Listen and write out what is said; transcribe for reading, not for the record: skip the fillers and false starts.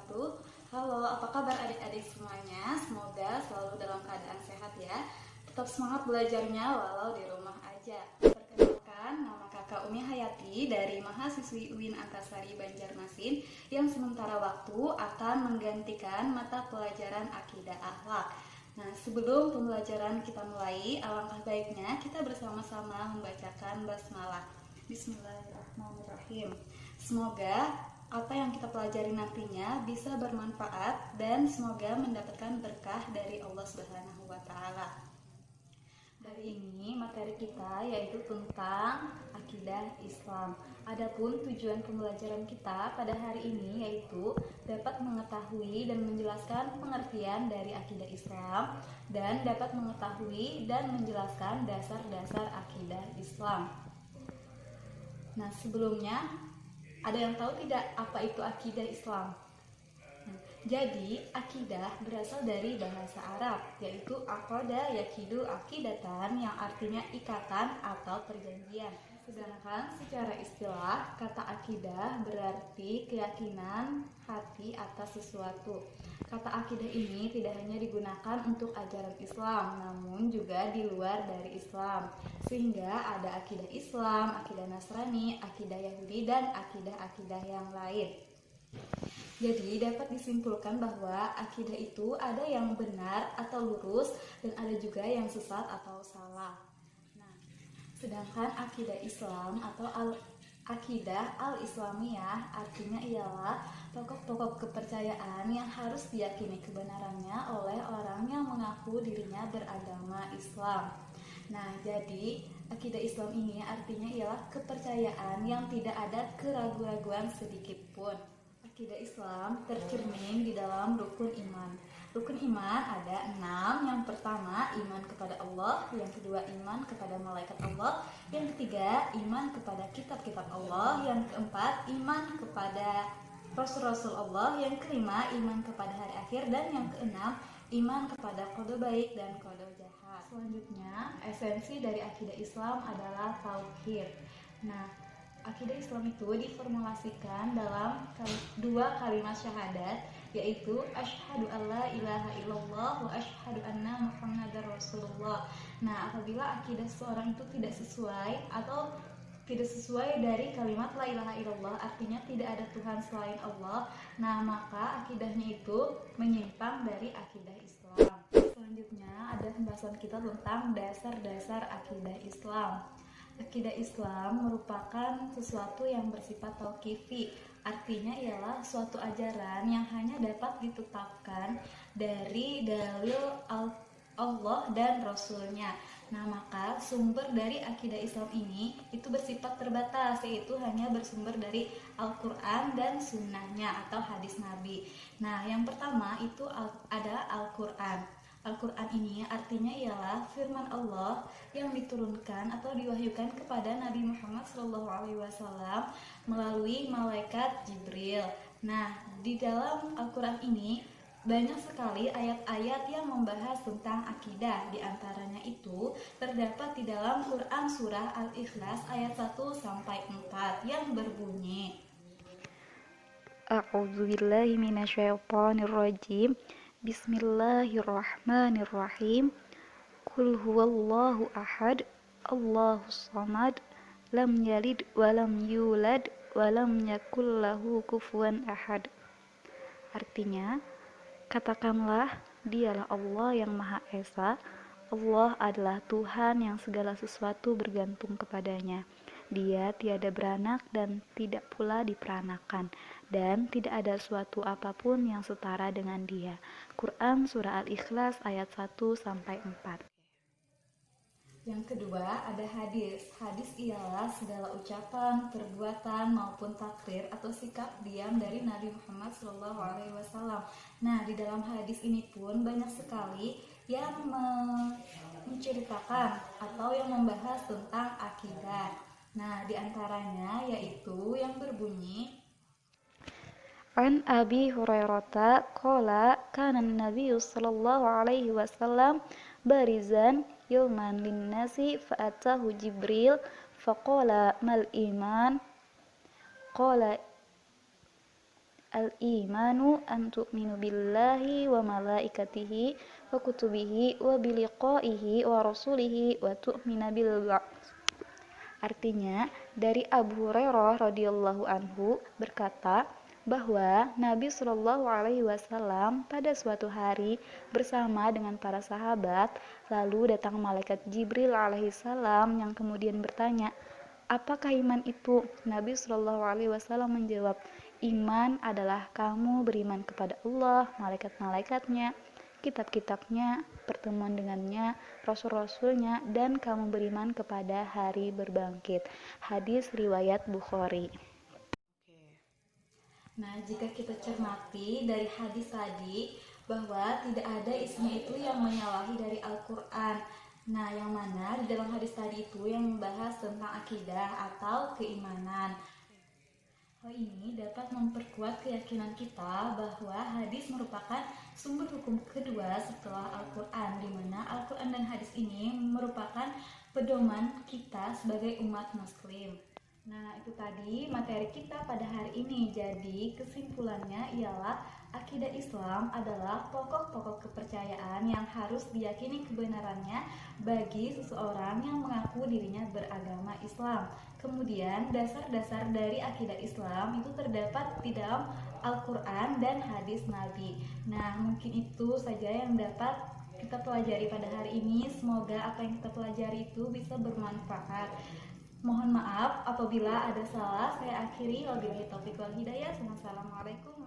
wabarakatuh. Halo, apa kabar adik-adik semuanya? Semoga selalu dalam keadaan sehat ya. Tetap semangat belajarnya walau di rumah aja. Perkenalkan, nama kakak Umi Hayati dari mahasiswi UIN Antasari Banjarmasin yang sementara waktu akan menggantikan mata pelajaran Akidah Akhlak. Nah, sebelum pembelajaran kita mulai, alangkah baiknya kita bersama-sama membacakan basmalah. Bismillahirrahmanirrahim. Semoga apa yang kita pelajari nantinya bisa bermanfaat dan semoga mendapatkan berkah dari Allah Subhanahu wa taala. Hari ini materi kita yaitu tentang akidah Islam. Adapun tujuan pembelajaran kita pada hari ini yaitu dapat mengetahui dan menjelaskan pengertian dari akidah Islam dan dapat mengetahui dan menjelaskan dasar-dasar akidah Islam. Nah, sebelumnya ada yang tahu tidak apa itu akidah Islam? Jadi, akidah berasal dari bahasa Arab, yaitu aqada yakidu akidatan yang artinya ikatan atau perjanjian. Sedangkan secara istilah, kata akidah berarti keyakinan hati atas sesuatu. Kata akidah ini tidak hanya digunakan untuk ajaran Islam, namun juga di luar dari Islam. Sehingga ada akidah Islam, akidah Nasrani, akidah Yahudi, dan akidah-akidah yang lain. Jadi dapat disimpulkan bahwa akidah itu ada yang benar atau lurus dan ada juga yang sesat atau salah. Nah, sedangkan akidah Islam atau akidah al-Islamiyah artinya ialah pokok-pokok kepercayaan yang harus diyakini kebenarannya oleh orang yang mengaku dirinya beragama Islam. Nah, jadi akidah Islam ini artinya ialah kepercayaan yang tidak ada keraguan-raguan sedikit pun. Akidah Islam tercermin di dalam rukun iman. Rukun iman ada 6. Yang pertama, iman kepada Allah. Yang kedua, iman kepada malaikat Allah. Yang ketiga, iman kepada kitab-kitab Allah. Yang keempat, iman kepada rasul-rasul Allah. Yang kelima, iman kepada hari akhir. Dan yang keenam, iman kepada qada baik dan qada jahat. Selanjutnya, esensi dari akidah Islam adalah tauhid. Nah, akidah Islam itu diformulasikan dalam 2 kalimat syahadat, yaitu asyhadu alla ilaha illallah wa asyhadu anna muhammadar rasulullah. Nah, apabila akidah seorang itu tidak sesuai dari kalimat la ilaha illallah, artinya tidak ada Tuhan selain Allah, nah maka akidahnya itu menyimpang dari akidah Islam. Selanjutnya ada pembahasan kita tentang dasar-dasar akidah Islam. Akidah Islam merupakan sesuatu yang bersifat tauqifi, artinya ialah suatu ajaran yang hanya dapat ditetapkan dari dalil Allah dan Rasulnya. Nah, maka sumber dari akidah Islam ini itu bersifat terbatas, yaitu hanya bersumber dari Al-Quran dan Sunnahnya atau hadis Nabi. Nah, yang pertama itu ada Al-Quran. Al-Quran ini artinya ialah firman Allah yang diturunkan atau diwahyukan kepada Nabi Muhammad SAW melalui malaikat Jibril. Nah, di dalam Al-Quran ini banyak sekali ayat-ayat yang membahas tentang akidah. Di antaranya itu terdapat di dalam Quran surah Al-Ikhlas ayat 1-4 yang berbunyi: A'udzubillahi minasyaitonirrajim. Bismillahirrahmanirrahim. Qul huwallahu ahad, Allahus samad, lam yalid wa lam yulad wa lam yakul lahu kufuwan ahad. Artinya, katakanlah, dialah Allah yang Maha Esa. Allah adalah Tuhan yang segala sesuatu bergantung kepadanya. Dia tiada beranak dan tidak pula diperanakan, dan tidak ada suatu apapun yang setara dengan Dia. Quran Surah Al-Ikhlas ayat 1-4. Yang kedua ada hadis. Hadis ialah segala ucapan, perbuatan maupun takrir atau sikap diam dari Nabi Muhammad SAW. Nah, di dalam hadis ini pun banyak sekali yang menceritakan atau yang membahas tentang akidah. Nah, di antaranya yaitu yang berbunyi: An Abi Hurairah qala kana an-nabiy sallallahu alaihi wasallam barizan yawman lin-nasi fa'atahu Jibril faqala mal iman qala Al-imanu an tu'minu billahi wa malaikatihi wa kutubihi wa biliqaihi wa rasulihi wa tu'mina bil ba'ts. Artinya, dari Abu Hurairah radhiyallahu anhu berkata bahwa Nabi Shallallahu alaihi wasallam pada suatu hari bersama dengan para sahabat, lalu datang malaikat Jibril alaihi salam yang kemudian bertanya, "Apakah iman itu?" Nabi Shallallahu alaihi wasallam menjawab, "Iman adalah kamu beriman kepada Allah, malaikat-malaikatnya, kitab-kitabnya, pertemuan dengannya, rasul-rasulnya, dan kamu beriman kepada hari berbangkit." Hadis riwayat Bukhari. Nah, jika kita cermati dari hadis tadi bahwa tidak ada isinya itu yang menyalahi dari Al-Quran. Nah, yang mana di dalam hadis tadi itu yang membahas tentang akidah atau keimanan. Hal ini dapat memperkuat keyakinan kita bahwa hadis merupakan sumber hukum kedua setelah Al-Quran, di mana Al-Quran dan hadis ini merupakan pedoman kita sebagai umat muslim. Nah, itu tadi materi kita pada hari ini. Jadi, kesimpulannya ialah akidah Islam adalah pokok-pokok kepercayaan yang harus diyakini kebenarannya bagi seseorang yang mengaku dirinya beragama Islam. Kemudian, dasar-dasar dari akidah Islam itu terdapat di dalam Al-Quran dan hadis Nabi. Nah, mungkin itu saja yang dapat kita pelajari pada hari ini. Semoga apa yang kita pelajari itu bisa bermanfaat. Mohon maaf apabila ada salah. Saya akhiri. Wabillahi taufiq wal hidayah. Wassalamualaikum